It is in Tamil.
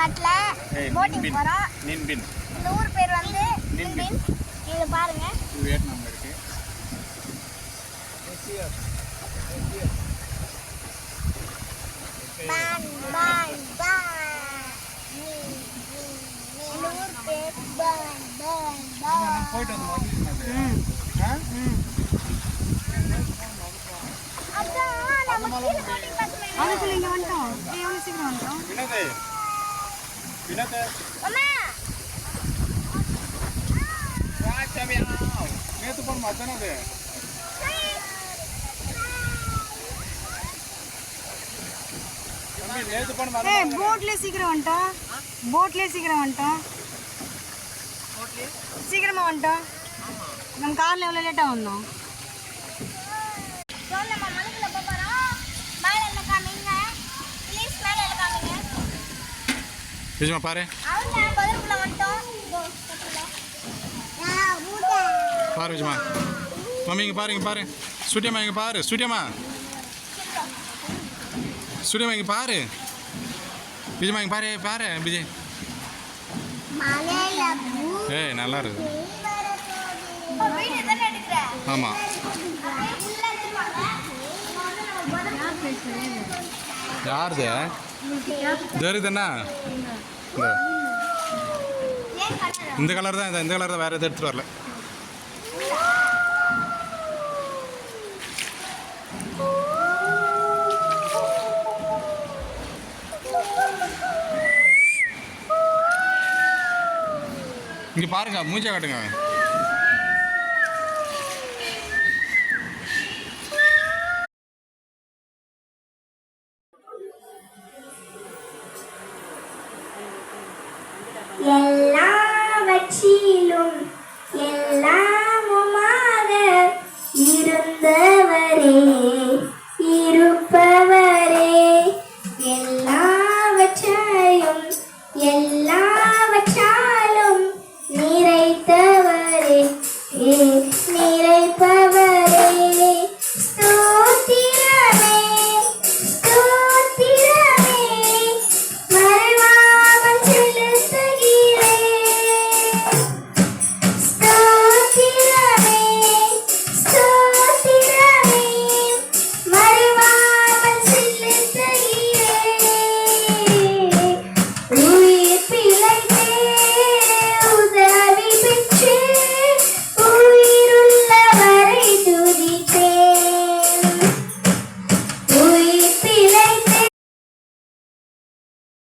ஆட்ல போட்டிங் போறோம். நின்பின். இந்த ஊர் பேர் வந்து நின்பின். இங்க பாருங்க. வியட்நாம் இருக்கு. பான் பான் பான். இந்த ஊர் பேர் பான் பான் பான். நான் போயிட்டு வந்தோம். அதான் நம்ம கீழ போட்டிங் பார்த்தோமே. அதுக்குள்ள இங்க வந்துட்டோம். எவ்வளவு சீக்கிரம் வந்துட்டோம். வினோதே அம்மா நேத்து போன மச்சானே அது தம்பி நேத்து போன ஏய் போட்ல சீக்கிரம் வந்துட்டோம். போட்ல சீக்கிரம் வந்துட்டோம். சீக்கிரமா வந்துட்டோம். நம்ம கார்ல எவ்வளவு லேட்டா வந்தோம். சொல்லமா மலைக்குள்ள போறோம். மேல என்ன காமிங்க. ப்ளீஸ் மேல என்ன காமிங்க. விஜயமா பாரு அவங்க பதிலுக்குள்ள வந்துட்டோம். இதோ கட்டல. மூட. பாரு விஜயமா மம்மி இங்க பாரு இங்க பாரு சுட்டியம்மா இங்க பாரு சுட்டியம்மா இங்க பாரு விஜயமா இங்க பாரு பாரு விஜய் மலையில ஏய் நல்லா இருக்கு வீடியோ தான எடுக்கற. ஆமா உள்ள எடுத்துவாங்க. யாருது தெரியுதுண்ணா ஏன் கலர் இந்த கலர் தான் இந்த கலர் தான் வேறு எதுவும் எடுத்துகிட்டு வரல இங்கே பாருங்க மூஞ்சா காட்டுங்க எல்லாவற்றிலும் எல்லாமுமாக இருந்தவரே இருப்பவரே எல்லாவற்றையும் எல்லா